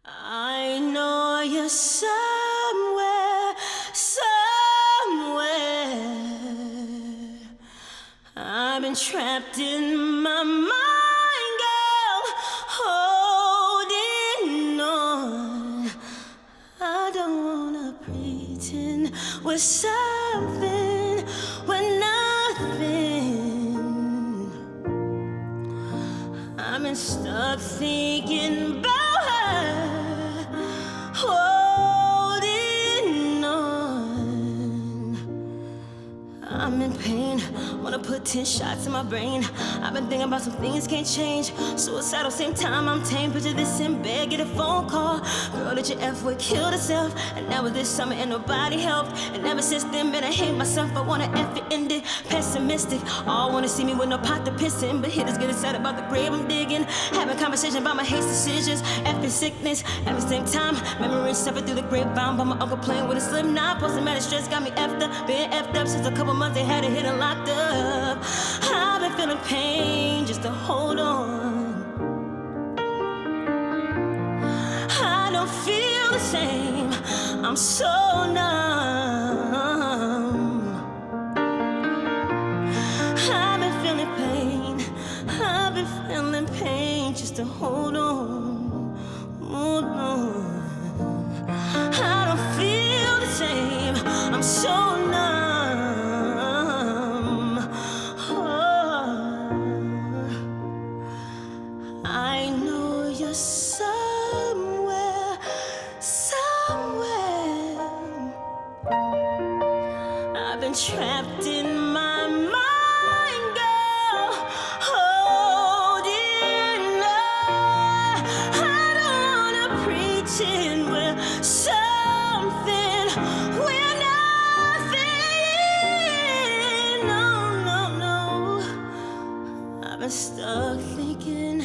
I know you're somewhere, somewhere. I've been trapped in my mind, girl, holding on. I don't wanna pretend we're something, we're nothing. I've been stuck thinking about her, holding on. I'm in pain, wanna put 10 shots in my brain. I've been thinking about some things can't change. Suicidal, same time I'm tame. Picture this in bed, get a phone call. Girl that you F with killed herself. And that was this summer and nobody helped. And ever since then, man, I hate myself. I wanna F it ended, pessimistic. All wanna see me with no pot to piss in. But hitters get excited about the grave I'm digging. Having conversation about my hate decisions. Effing sickness, at the same time. Memories suffer through the grapevine. By my uncle playing with a slim knot. Post-traumatic stress got me effed up. Been effed up since a couple months they had it hit and locked up. I've been feeling pain just to hold on. I don't feel the same, I'm so numb. I've been feeling pain, I've been feeling pain just to hold on, hold on. I don't feel the same, I'm so numb. I know you're somewhere, somewhere. I've been trapped in my mind, girl, holding on. I don't wanna pretend we're something, we're nothing. No, no, no. I've been stuck thinking